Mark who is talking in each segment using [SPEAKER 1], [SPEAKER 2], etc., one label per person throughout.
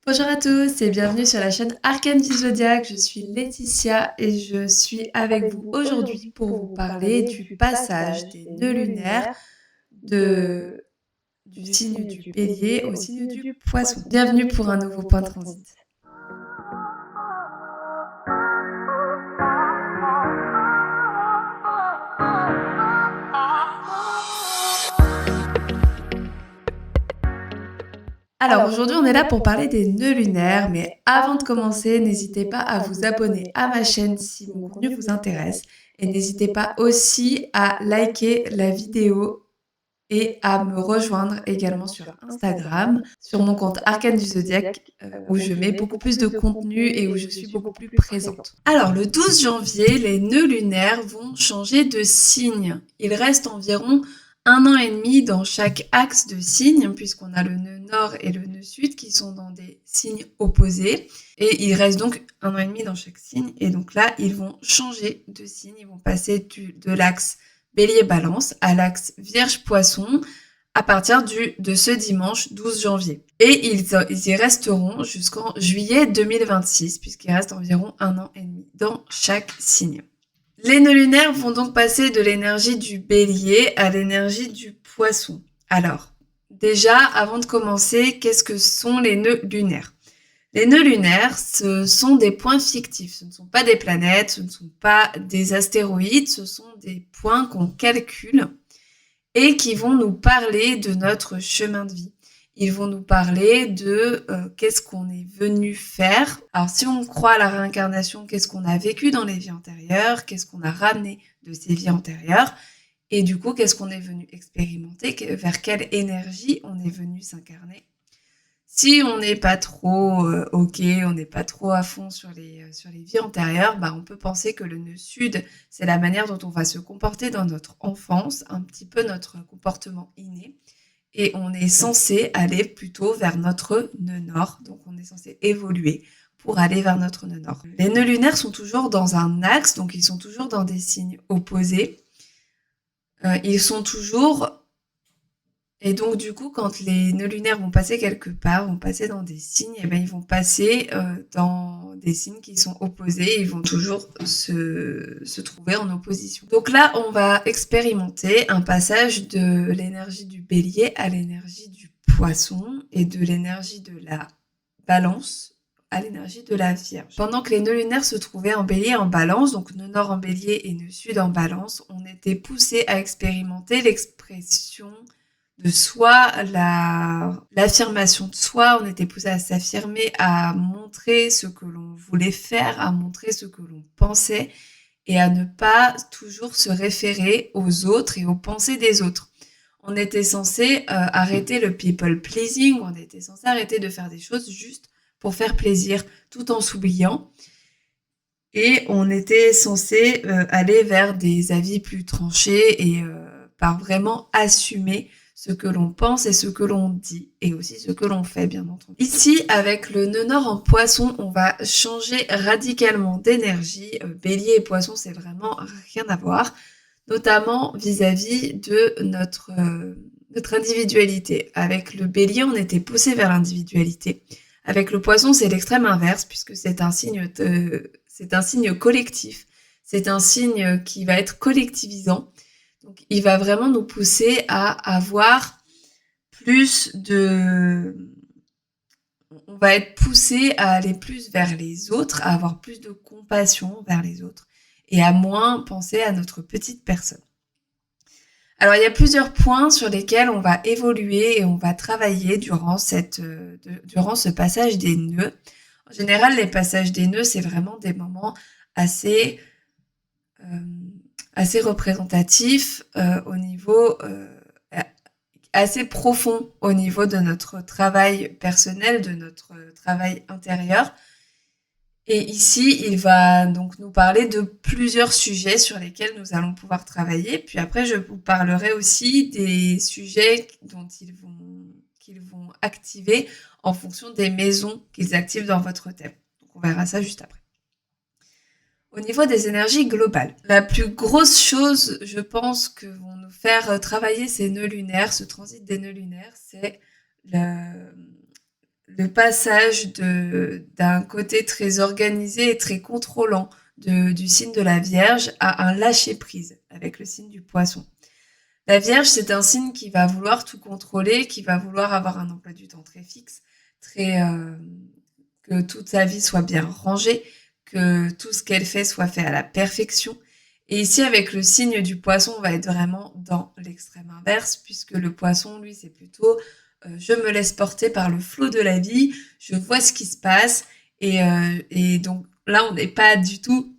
[SPEAKER 1] Bonjour à tous et bienvenue sur la chaîne Arcane du Zodiaque. Je suis Laetitia et je suis avec vous aujourd'hui pour vous parler du passage des nœuds lunaires de, du signe du Bélier au signe du Poisson. Bienvenue pour un nouveau point de transit. Alors aujourd'hui on est là pour parler des nœuds lunaires, mais avant de commencer, n'hésitez pas à vous abonner à ma chaîne si mon contenu vous intéresse et n'hésitez pas aussi à liker la vidéo et à me rejoindre également sur Instagram, sur mon compte Arcane du Zodiaque, où je mets beaucoup plus de contenu et où je suis beaucoup plus présente. Alors, le 12 janvier, les nœuds lunaires vont changer de signe. Il reste environ 1 an et demi dans chaque axe de signe, puisqu'on a le nœud nord et le nœud sud qui sont dans des signes opposés. Et il reste donc 1 an et demi dans chaque signe. Et donc là, ils vont changer de signe. Ils vont passer de l'axe Bélier-Balance à l'axe Vierge-Poisson à partir de ce dimanche 12 janvier. Et ils y resteront jusqu'en juillet 2026, puisqu'il reste environ 1 an et demi dans chaque signe. Les nœuds lunaires vont donc passer de l'énergie du Bélier à l'énergie du Poisson. Alors, déjà, avant de commencer, qu'est-ce que sont les nœuds lunaires ? Les nœuds lunaires, ce sont des points fictifs. Ce ne sont pas des planètes, ce ne sont pas des astéroïdes, ce sont des points qu'on calcule et qui vont nous parler de notre chemin de vie. Ils vont nous parler de qu'est-ce qu'on est venu faire. Alors si on croit à la réincarnation, qu'est-ce qu'on a vécu dans les vies antérieures, qu'est-ce qu'on a ramené de ces vies antérieures, et du coup qu'est-ce qu'on est venu expérimenter, vers quelle énergie on est venu s'incarner. Si on n'est pas trop OK, on n'est pas trop à fond sur les vies antérieures, bah, on peut penser que le nœud sud, c'est la manière dont on va se comporter dans notre enfance, un petit peu notre comportement inné. Et on est censé aller plutôt vers notre nœud nord. Donc on est censé évoluer pour aller vers notre nœud nord. Les nœuds lunaires sont toujours dans un axe, donc ils sont toujours dans des signes opposés. Ils sont toujours... Et donc, du coup, quand les nœuds lunaires vont passer quelque part, vont passer dans des signes, et ben, ils vont passer dans des signes qui sont opposés, ils vont toujours se trouver en opposition. Donc là, on va expérimenter un passage de l'énergie du Bélier à l'énergie du Poisson et de l'énergie de la Balance à l'énergie de la Vierge. Pendant que les nœuds lunaires se trouvaient en Bélier et en Balance, donc nœud nord en Bélier et nœud sud en Balance, on était poussé à expérimenter l'expression de soi, l'affirmation de soi, on était poussé à s'affirmer, à montrer ce que l'on voulait faire, à montrer ce que l'on pensait et à ne pas toujours se référer aux autres et aux pensées des autres. On était censé arrêter le people pleasing, on était censé arrêter de faire des choses juste pour faire plaisir tout en s'oubliant. Et on était censé aller vers des avis plus tranchés et par vraiment assumer ce que l'on pense et ce que l'on dit, et aussi ce que l'on fait, bien entendu. Ici, avec le nœud nord en Poisson, on va changer radicalement d'énergie. Bélier et Poisson, c'est vraiment rien à voir, notamment vis-à-vis de notre individualité. Avec le Bélier, on était poussé vers l'individualité. Avec le Poisson, c'est l'extrême inverse, puisque c'est un signe collectif. C'est un signe qui va être collectivisant. Donc, il va vraiment nous pousser à avoir plus de... On va être poussé à aller plus vers les autres, à avoir plus de compassion vers les autres et à moins penser à notre petite personne. Alors, il y a plusieurs points sur lesquels on va évoluer et on va travailler durant ce passage des nœuds. En général, les passages des nœuds, c'est vraiment des moments assez représentatif au niveau assez profond au niveau de notre travail personnel, de notre travail intérieur. Et ici, il va donc nous parler de plusieurs sujets sur lesquels nous allons pouvoir travailler. Puis après, je vous parlerai aussi des sujets qu'ils vont activer en fonction des maisons qu'ils activent dans votre thème. Donc on verra ça juste après. Au niveau des énergies globales, la plus grosse chose, je pense, que vont nous faire travailler ces nœuds lunaires, ce transit des nœuds lunaires, c'est le passage d'un côté très organisé et très contrôlant du signe de la Vierge à un lâcher-prise avec le signe du Poisson. La Vierge, c'est un signe qui va vouloir tout contrôler, qui va vouloir avoir un emploi du temps très fixe, que toute sa vie soit bien rangée, que tout ce qu'elle fait soit fait à la perfection. Et ici, avec le signe du Poisson, on va être vraiment dans l'extrême inverse, puisque le Poisson, lui, c'est plutôt je me laisse porter par le flot de la vie, je vois ce qui se passe, et donc là, on n'est pas du tout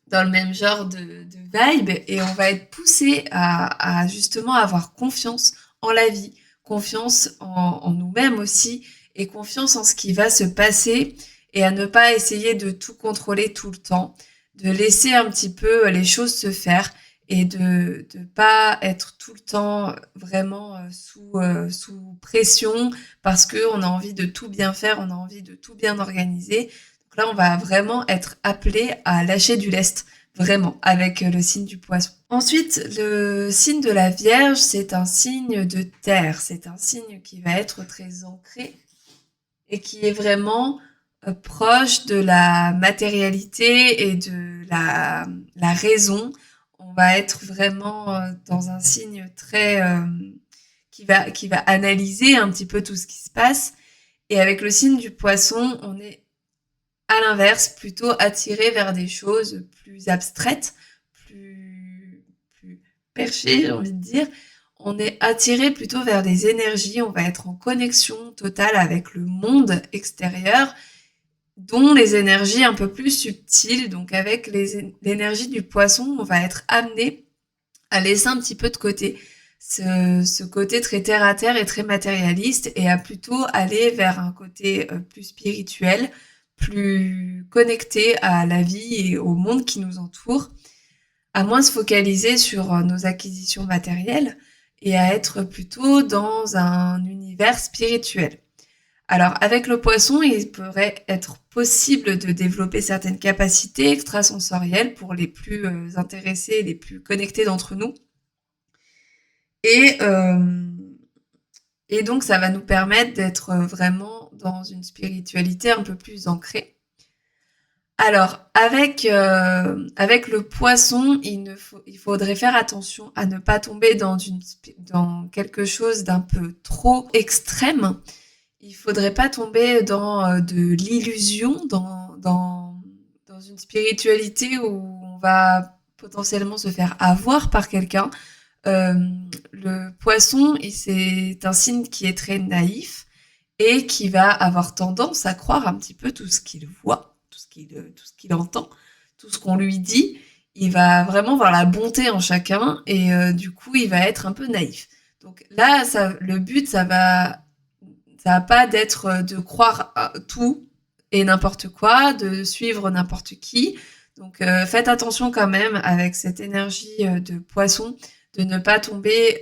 [SPEAKER 1] dans le même genre de vibe, et on va être poussé à justement avoir confiance en la vie, confiance en nous-mêmes aussi, et confiance en ce qui va se passer, et à ne pas essayer de tout contrôler tout le temps, de laisser un petit peu les choses se faire, et de pas être tout le temps vraiment sous pression, parce que on a envie de tout bien faire, on a envie de tout bien organiser. Donc là, on va vraiment être appelé à lâcher du lest, vraiment, avec le signe du Poisson. Ensuite, le signe de la Vierge, c'est un signe de terre. C'est un signe qui va être très ancré et qui est vraiment proche de la matérialité et de la raison. On va être vraiment dans un signe très qui va analyser un petit peu tout ce qui se passe. Et avec le signe du Poisson, on est à l'inverse, plutôt attiré vers des choses plus abstraites, plus perchées, j'ai envie de dire. On est attiré plutôt vers des énergies, on va être en connexion totale avec le monde extérieur, dont les énergies un peu plus subtiles. Donc avec l'énergie du Poisson, on va être amené à laisser un petit peu de côté ce côté très terre à terre et très matérialiste, et à plutôt aller vers un côté plus spirituel, plus connecté à la vie et au monde qui nous entoure, à moins se focaliser sur nos acquisitions matérielles et à être plutôt dans un univers spirituel. Alors, avec le Poisson, il pourrait être possible de développer certaines capacités extrasensorielles pour les plus intéressés, les plus connectés d'entre nous. Et, euh, et donc, ça va nous permettre d'être vraiment dans une spiritualité un peu plus ancrée. Alors, avec le Poisson, il faudrait faire attention à ne pas tomber dans quelque chose d'un peu trop extrême. Il faudrait pas tomber dans de l'illusion, dans une spiritualité où on va potentiellement se faire avoir par quelqu'un. Euh, le Poisson, c'est un signe qui est très naïf et qui va avoir tendance à croire un petit peu tout ce qu'il voit, tout ce qu'il entend, tout ce qu'on lui dit. Il va vraiment voir la bonté en chacun, et du coup, il va être un peu naïf. Donc là, le but, ça va pas d'être de croire à tout et n'importe quoi, de suivre n'importe qui. Donc faites attention quand même avec cette énergie de Poisson, de ne pas tomber,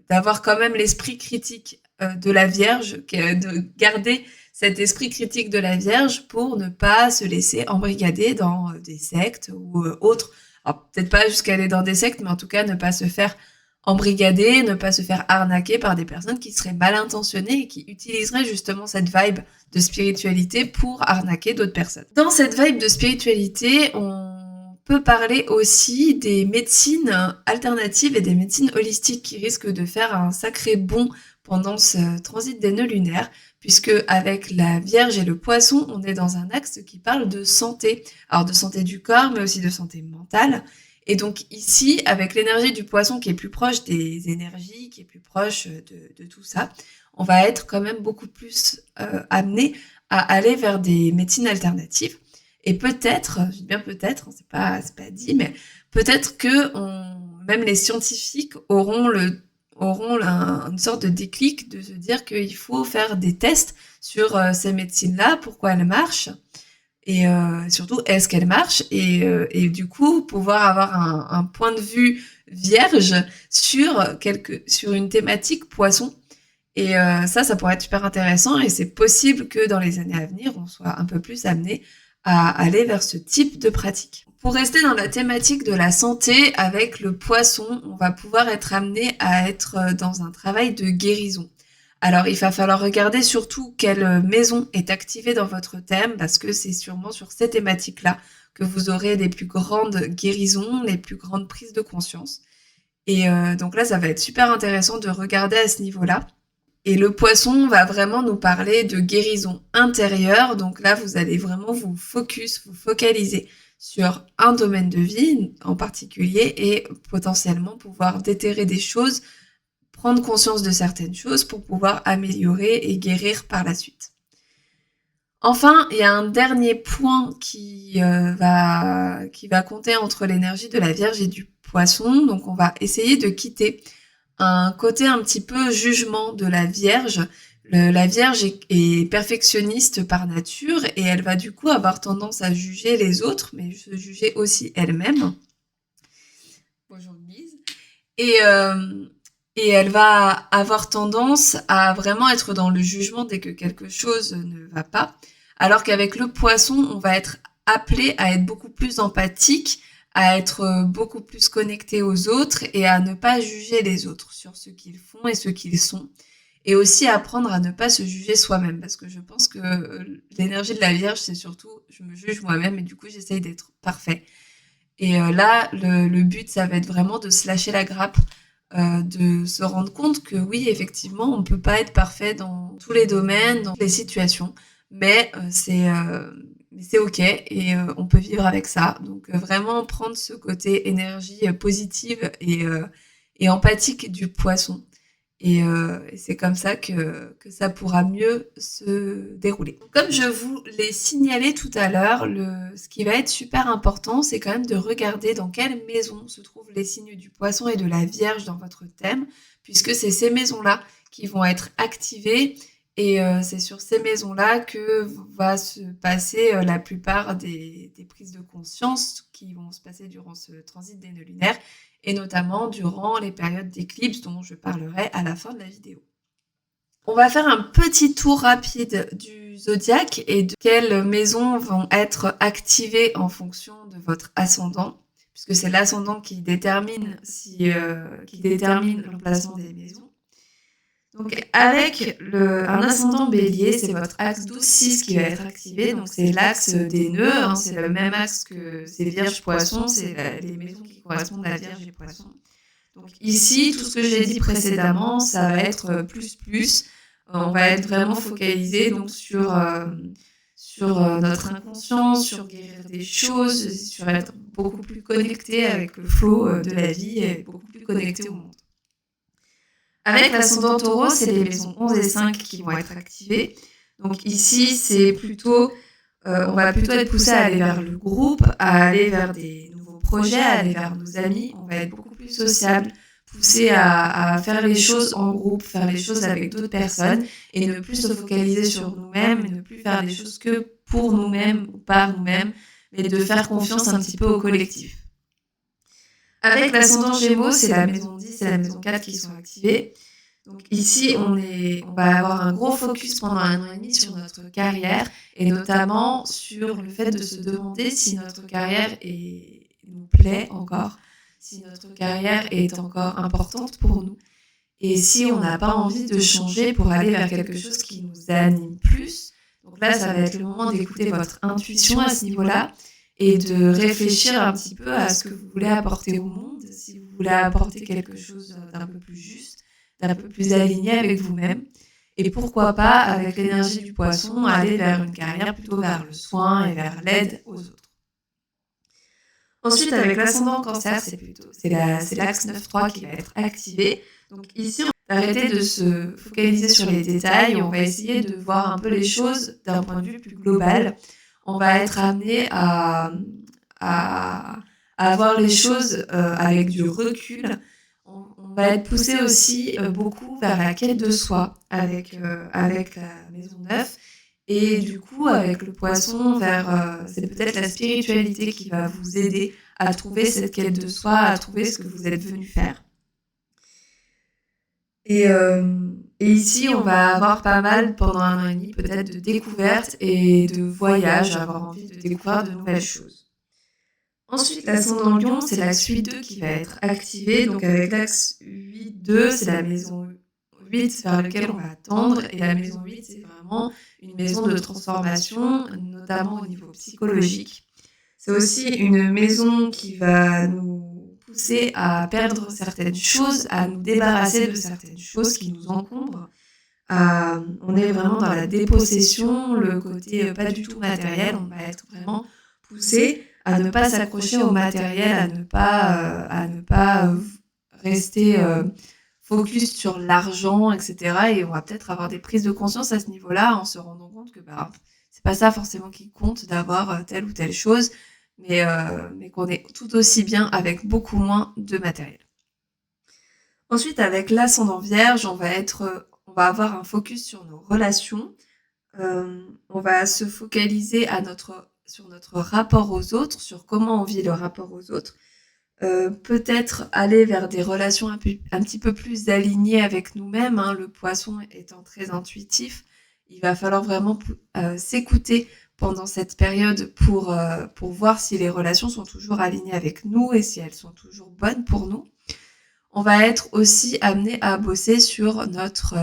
[SPEAKER 1] d'avoir quand même l'esprit critique de la Vierge, de garder cet esprit critique de la Vierge pour ne pas se laisser embrigader dans des sectes ou autres. Alors peut-être pas jusqu'à aller dans des sectes, mais en tout cas ne pas se faire embrigader, ne pas se faire arnaquer par des personnes qui seraient mal intentionnées et qui utiliseraient justement cette vibe de spiritualité pour arnaquer d'autres personnes. Dans cette vibe de spiritualité, on peut parler aussi des médecines alternatives et des médecines holistiques qui risquent de faire un sacré bond pendant ce transit des nœuds lunaires, puisque avec la Vierge et le Poisson, on est dans un axe qui parle de santé. Alors de santé du corps, mais aussi de santé mentale. Et donc ici, avec l'énergie du Poisson qui est plus proche des énergies, qui est plus proche de tout ça, on va être quand même beaucoup plus amené à aller vers des médecines alternatives. Et peut-être, je dis bien peut-être, c'est pas dit, mais peut-être que même les scientifiques auront une sorte de déclic de se dire qu'il faut faire des tests sur ces médecines-là, pourquoi elles marchent, et surtout est-ce qu'elles marchent, et du coup pouvoir avoir un point de vue vierge sur une thématique Poisson. Et ça pourrait être super intéressant, et c'est possible que dans les années à venir, on soit un peu plus amené à aller vers ce type de pratique. Pour rester dans la thématique de la santé, avec le Poisson, on va pouvoir être amené à être dans un travail de guérison. Alors, il va falloir regarder surtout quelle maison est activée dans votre thème, parce que c'est sûrement sur ces thématiques-là que vous aurez les plus grandes guérisons, les plus grandes prises de conscience. Et donc là, ça va être super intéressant de regarder à ce niveau-là. Et le poisson va vraiment nous parler de guérison intérieure. Donc là, vous allez vraiment vous focaliser sur un domaine de vie en particulier et potentiellement pouvoir déterrer des choses, prendre conscience de certaines choses pour pouvoir améliorer et guérir par la suite. Enfin, il y a un dernier point qui va compter entre l'énergie de la Vierge et du Poisson. Donc on va essayer de quitter un côté un petit peu jugement de la Vierge. La Vierge est perfectionniste par nature et elle va du coup avoir tendance à juger les autres, mais se juger aussi elle-même. Bonjour Louise. Et elle va avoir tendance à vraiment être dans le jugement dès que quelque chose ne va pas. Alors qu'avec le Poisson, on va être appelé à être beaucoup plus empathique, à être beaucoup plus connecté aux autres et à ne pas juger les autres sur ce qu'ils font et ce qu'ils sont. Et aussi apprendre à ne pas se juger soi-même, parce que je pense que l'énergie de la Vierge, c'est surtout je me juge moi-même et du coup j'essaye d'être parfait. Et là, le but, ça va être vraiment de se lâcher la grappe, de se rendre compte que oui, effectivement, on peut pas être parfait dans tous les domaines, dans toutes les situations, mais c'est ok et on peut vivre avec ça. Donc vraiment prendre ce côté énergie positive et empathique du Poisson. Et c'est comme ça que ça pourra mieux se dérouler. Comme je vous l'ai signalé tout à l'heure, ce qui va être super important, c'est quand même de regarder dans quelle maison se trouvent les signes du Poisson et de la Vierge dans votre thème, puisque c'est ces maisons-là qui vont être activées et c'est sur ces maisons-là que va se passer la plupart des prises de conscience qui vont se passer durant ce transit des nœuds lunaires et notamment durant les périodes d'éclipse dont je parlerai à la fin de la vidéo. On va faire un petit tour rapide du zodiaque et de quelles maisons vont être activées en fonction de votre ascendant, puisque c'est l'ascendant qui détermine l'emplacement des maisons. Donc avec un ascendant bélier, c'est votre axe 12-6 qui va être activé, donc c'est l'axe des nœuds, hein, c'est le même axe que c'est Vierge-Poisson, c'est les maisons qui correspondent à Vierge et Poisson. Donc ici, tout ce que j'ai dit précédemment, ça va être plus. On va être vraiment focalisé donc sur notre inconscient, sur guérir des choses, sur être beaucoup plus connecté avec le flow de la vie et beaucoup plus connecté au monde. Avec l'ascendant Taureau, c'est les maisons 11 et 5 qui vont être activées. Donc ici, c'est plutôt, on va plutôt être poussé à aller vers le groupe, à aller vers des nouveaux projets, à aller vers nos amis. On va être beaucoup plus sociable, poussé à faire les choses en groupe, faire les choses avec d'autres personnes et ne plus se focaliser sur nous-mêmes et ne plus faire les choses que pour nous-mêmes ou par nous-mêmes, mais de faire confiance un petit peu au collectif. Avec l'ascendant Gémeaux, c'est la maison 10 et la maison 4 qui sont activées. Donc ici, on va avoir un gros focus pendant 1 an et demi sur notre carrière et notamment sur le fait de se demander si notre carrière nous plaît encore, si notre carrière est encore importante pour nous et si on n'a pas envie de changer pour aller vers quelque chose qui nous anime plus. Donc là, ça va être le moment d'écouter votre intuition à ce niveau-là et de réfléchir un petit peu à ce que vous voulez apporter au monde, si vous voulez apporter quelque chose d'un peu plus juste, d'un peu plus aligné avec vous-même. Et pourquoi pas, avec l'énergie du Poisson, aller vers une carrière plutôt vers le soin et vers l'aide aux autres. Ensuite, avec l'ascendant Cancer, c'est l'axe 9-3 qui va être activé. Donc ici, on va arrêter de se focaliser sur les détails, on va essayer de voir un peu les choses d'un point de vue plus global. On va être amené à voir les choses avec du recul. On va être poussé aussi beaucoup vers la quête de soi avec la maison 9. Et du coup, avec le Poisson, c'est peut-être la spiritualité qui va vous aider à trouver cette quête de soi, à trouver ce que vous êtes venu faire. Et ici, on va avoir pas mal, pendant 1 an et demi, peut-être de découvertes et de voyages, avoir envie de découvrir de nouvelles choses. Ensuite, l'ascendant Lion, c'est l'axe 8-2 qui va être activé. Donc avec l'axe 8-2, c'est la maison 8 vers lequel on va tendre. Et la maison 8, c'est vraiment une maison de transformation, notamment au niveau psychologique. C'est aussi une maison qui va nous pousser à perdre certaines choses, à nous débarrasser de certaines choses qui nous encombrent. On est vraiment dans la dépossession, le côté pas du tout matériel. On va être vraiment poussé à ne pas s'accrocher au matériel, à ne pas rester focus sur l'argent, etc. Et on va peut-être avoir des prises de conscience à ce niveau-là en se rendant compte que c'est pas ça forcément qui compte d'avoir telle ou telle chose, mais qu'on est tout aussi bien avec beaucoup moins de matériel. Ensuite, avec l'ascendant vierge, on va avoir un focus sur nos relations. On va se focaliser sur notre rapport aux autres, sur comment on vit le rapport aux autres. Peut-être aller vers des relations un petit peu plus alignées avec nous-mêmes, hein. Le poisson étant très intuitif, il va falloir vraiment s'écouter pendant cette période pour voir si les relations sont toujours alignées avec nous et si elles sont toujours bonnes pour nous. On va être aussi amené à bosser sur notre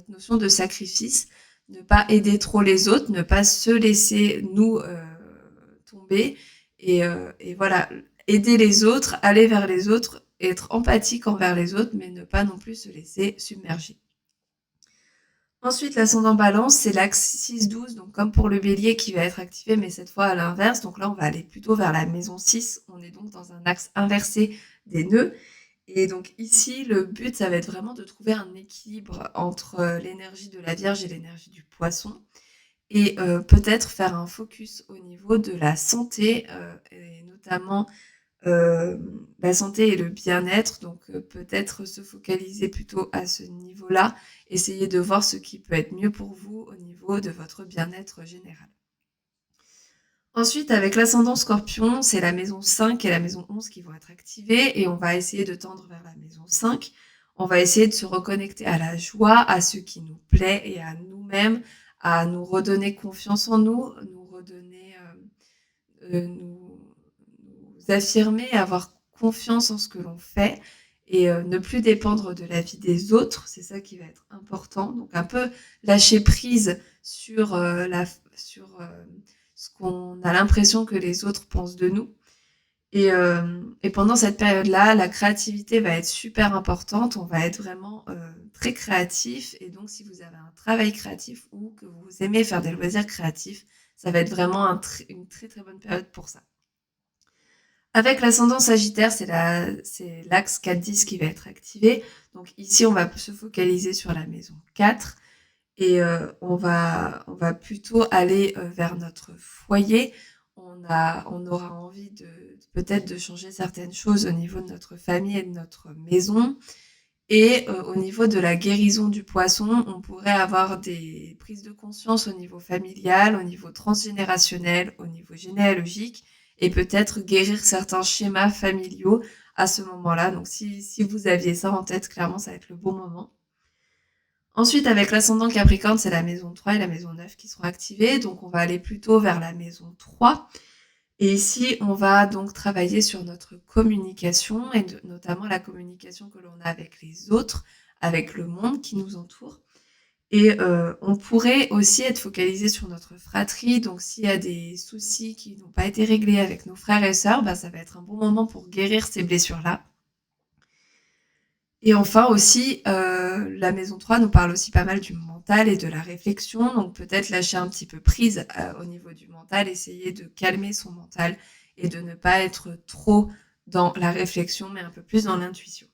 [SPEAKER 1] notion de sacrifice, ne pas aider trop les autres, ne pas se laisser nous tomber et voilà, aider les autres, aller vers les autres, être empathique envers les autres, mais ne pas non plus se laisser submerger. Ensuite, l'ascendant balance, c'est l'axe 6-12, donc comme pour le bélier qui va être activé, mais cette fois à l'inverse. Donc là, on va aller plutôt vers la maison 6. On est donc dans un axe inversé des nœuds. Et donc ici, le but, ça va être vraiment de trouver un équilibre entre l'énergie de la Vierge et l'énergie du Poisson. Et peut-être faire un focus au niveau de la santé, et notamment la santé et le bien-être. Donc peut-être se focaliser plutôt à ce niveau-là. Essayez de voir ce qui peut être mieux pour vous au niveau de votre bien-être général. Ensuite, avec l'ascendant Scorpion, c'est la maison 5 et la maison 11 qui vont être activées et on va essayer de tendre vers la maison 5. On va essayer de se reconnecter à la joie, à ce qui nous plaît et à nous-mêmes, à nous redonner confiance en nous, nous redonner, nous affirmer, avoir confiance en ce que l'on fait et ne plus dépendre de la vie des autres. C'est ça qui va être important. Donc un peu lâcher prise sur ce qu'on a l'impression que les autres pensent de nous. Et pendant cette période-là, la créativité va être super importante. On va être vraiment très créatif. Et donc, si vous avez un travail créatif ou que vous aimez faire des loisirs créatifs, ça va être vraiment une très très bonne période pour ça. Avec l'ascendant Sagittaire, c'est l'axe 4-10 qui va être activé. Donc ici, on va se focaliser sur la maison 4. Et on va plutôt aller vers notre foyer. On aura envie peut-être de changer certaines choses au niveau de notre famille et de notre maison. Et au niveau de la guérison du poisson, on pourrait avoir des prises de conscience au niveau familial, au niveau transgénérationnel, au niveau généalogique, et peut-être guérir certains schémas familiaux à ce moment-là. Donc si vous aviez ça en tête, clairement, ça va être le bon moment. Ensuite, avec l'ascendant Capricorne, c'est la maison 3 et la maison 9 qui seront activées. Donc, on va aller plutôt vers la maison 3. Et ici, on va donc travailler sur notre communication et notamment la communication que l'on a avec les autres, avec le monde qui nous entoure. Et on pourrait aussi être focalisé sur notre fratrie. Donc, s'il y a des soucis qui n'ont pas été réglés avec nos frères et sœurs, ça va être un bon moment pour guérir ces blessures-là. Et enfin aussi, la maison 3 nous parle aussi pas mal du mental et de la réflexion, donc peut-être lâcher un petit peu prise au niveau du mental, essayer de calmer son mental et de ne pas être trop dans la réflexion, mais un peu plus dans l'intuition.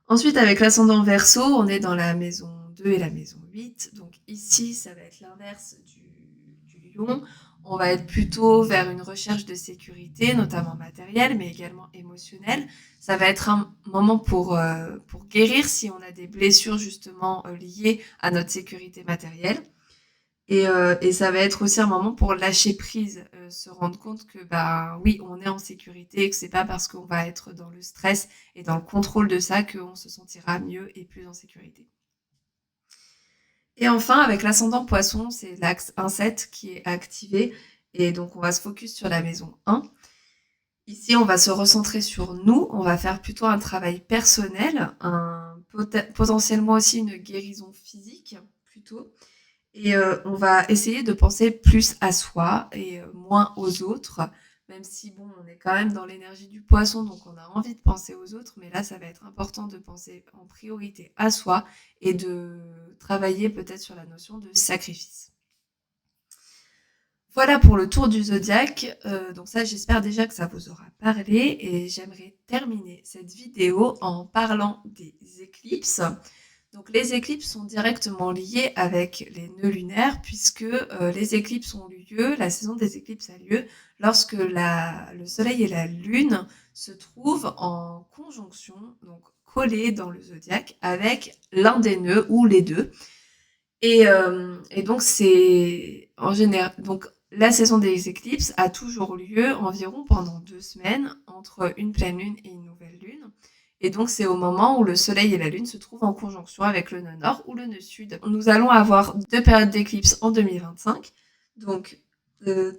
[SPEAKER 1] Ensuite, avec l'ascendant Verseau, on est dans la maison 2 et la maison 8. Donc ici, ça va être l'inverse du lion. On va être plutôt vers une recherche de sécurité, notamment matérielle, mais également émotionnelle. Ça va être un moment pour guérir si on a des blessures justement liées à notre sécurité matérielle. Et ça va être aussi un moment pour lâcher prise, se rendre compte que oui, on est en sécurité et que c'est pas parce qu'on va être dans le stress et dans le contrôle de ça qu'on se sentira mieux et plus en sécurité. Et enfin, avec l'ascendant Poisson, c'est l'axe 1-7 qui est activé et donc on va se focus sur la maison 1. Ici, on va se recentrer sur nous, on va faire plutôt un travail personnel, potentiellement aussi une guérison physique plutôt. Et on va essayer de penser plus à soi et moins aux autres, même si bon, on est quand même dans l'énergie du poisson, donc on a envie de penser aux autres, mais là, ça va être important de penser en priorité à soi et de travailler peut-être sur la notion de sacrifice. Voilà pour le tour du zodiaque. Donc ça, j'espère déjà que ça vous aura parlé et j'aimerais terminer cette vidéo en parlant des éclipses. Donc les éclipses sont directement liées avec les nœuds lunaires puisque les éclipses ont lieu, la saison des éclipses a lieu lorsque le soleil et la lune se trouvent en conjonction, donc collés dans le zodiaque avec l'un des nœuds ou les deux. Et donc c'est en général, donc la saison des éclipses a toujours lieu environ pendant 2 semaines entre une pleine lune et une nouvelle lune. Et donc c'est au moment où le soleil et la lune se trouvent en conjonction avec le nœud nord ou le nœud sud. Nous allons avoir 2 périodes d'éclipses en 2025. Donc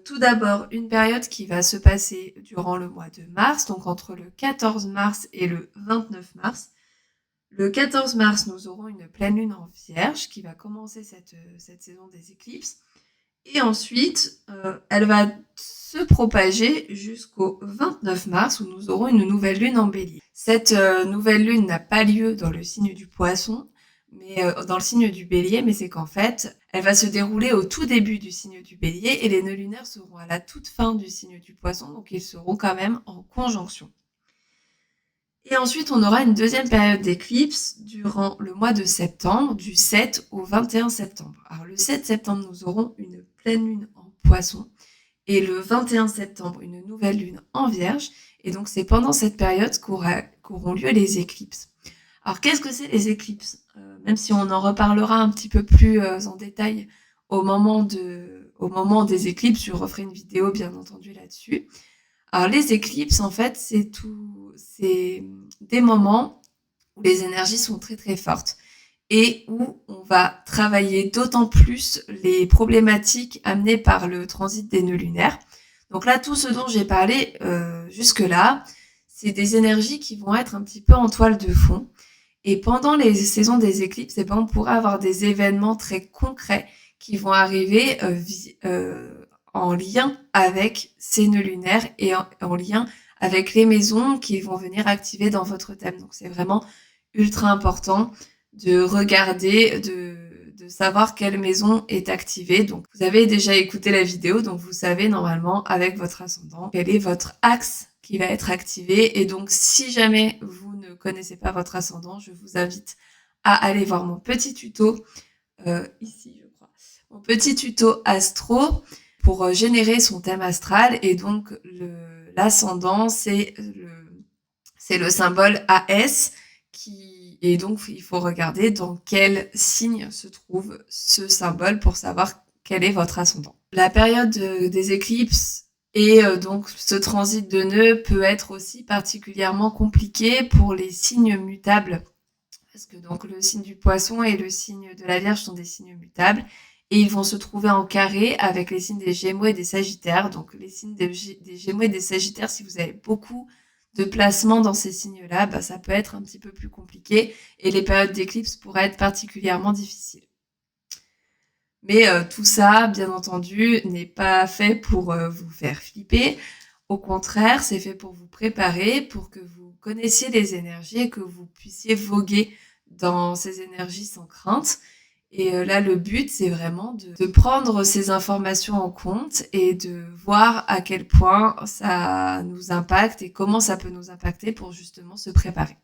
[SPEAKER 1] tout d'abord une période qui va se passer durant le mois de mars, donc entre le 14 mars et le 29 mars. Le 14 mars, nous aurons une pleine lune en Vierge qui va commencer cette saison des éclipses. Et ensuite, elle va se propager jusqu'au 29 mars où nous aurons une nouvelle lune en Bélier. Cette nouvelle lune n'a pas lieu dans le signe du Poisson, mais dans le signe du Bélier, mais c'est qu'en fait, elle va se dérouler au tout début du signe du Bélier et les nœuds lunaires seront à la toute fin du signe du Poisson, donc ils seront quand même en conjonction. Et ensuite, on aura une deuxième période d'éclipse durant le mois de septembre, du 7 au 21 septembre. Alors le 7 septembre, nous aurons une pleine lune en Poisson et le 21 septembre, une nouvelle lune en Vierge. Et donc, c'est pendant cette période qu'auront lieu les éclipses. Alors, qu'est-ce que c'est les éclipses Même si on en reparlera un petit peu plus en détail au moment des éclipses, je referai une vidéo bien entendu là-dessus. Alors les éclipses, en fait, c'est des moments où les énergies sont très très fortes et où on va travailler d'autant plus les problématiques amenées par le transit des nœuds lunaires. Donc là, tout ce dont j'ai parlé jusque-là, c'est des énergies qui vont être un petit peu en toile de fond. Et pendant les saisons des éclipses, eh ben, on pourra avoir des événements très concrets qui vont arriver en lien avec ces nœuds lunaires et en lien avec les maisons qui vont venir activer dans votre thème. Donc c'est vraiment ultra important de regarder, de savoir quelle maison est activée. Donc vous avez déjà écouté la vidéo, donc vous savez normalement avec votre ascendant quel est votre axe qui va être activé. Et donc si jamais vous ne connaissez pas votre ascendant, je vous invite à aller voir mon petit tuto, ici je crois, mon petit tuto astro pour générer son thème astral. Et donc l'ascendant, c'est le symbole AS et donc il faut regarder dans quel signe se trouve ce symbole pour savoir quel est votre ascendant. La période des éclipses et donc ce transit de nœuds peut être aussi particulièrement compliqué pour les signes mutables parce que donc le signe du Poisson et le signe de la Vierge sont des signes mutables et ils vont se trouver en carré avec les signes des Gémeaux et des Sagittaires. Donc les signes des Gémeaux et des Sagittaires, si vous avez beaucoup de placements dans ces signes-là, bah, ça peut être un petit peu plus compliqué et les périodes d'éclipse pourraient être particulièrement difficiles. Mais tout ça, bien entendu, n'est pas fait pour vous faire flipper. Au contraire, c'est fait pour vous préparer, pour que vous connaissiez les énergies et que vous puissiez voguer dans ces énergies sans crainte. Et là, le but, c'est vraiment de prendre ces informations en compte et de voir à quel point ça nous impacte et comment ça peut nous impacter pour justement se préparer.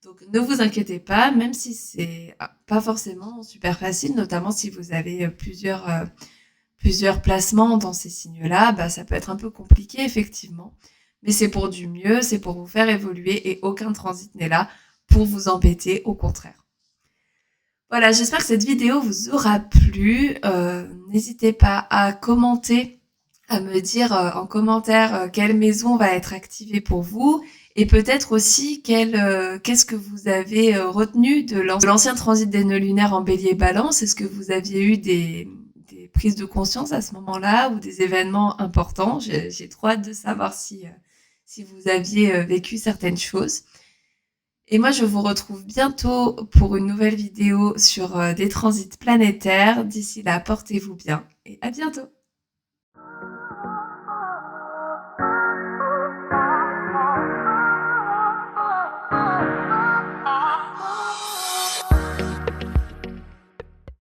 [SPEAKER 1] Donc ne vous inquiétez pas, même si c'est pas forcément super facile, notamment si vous avez plusieurs placements dans ces signes-là, bah, ça peut être un peu compliqué effectivement. Mais c'est pour du mieux, c'est pour vous faire évoluer et aucun transit n'est là pour vous embêter, au contraire. Voilà, j'espère que cette vidéo vous aura plu. N'hésitez pas à commenter, à me dire en commentaire quelle maison va être activée pour vous et peut-être aussi qu'est-ce que vous avez retenu de l'ancien transit des nœuds lunaires en Bélier Balance. Est-ce que vous aviez eu des prises de conscience à ce moment-là ou des événements importants? J'ai trop hâte de savoir si si vous aviez vécu certaines choses. Et moi, je vous retrouve bientôt pour une nouvelle vidéo sur des transits planétaires. D'ici là, portez-vous bien et à bientôt.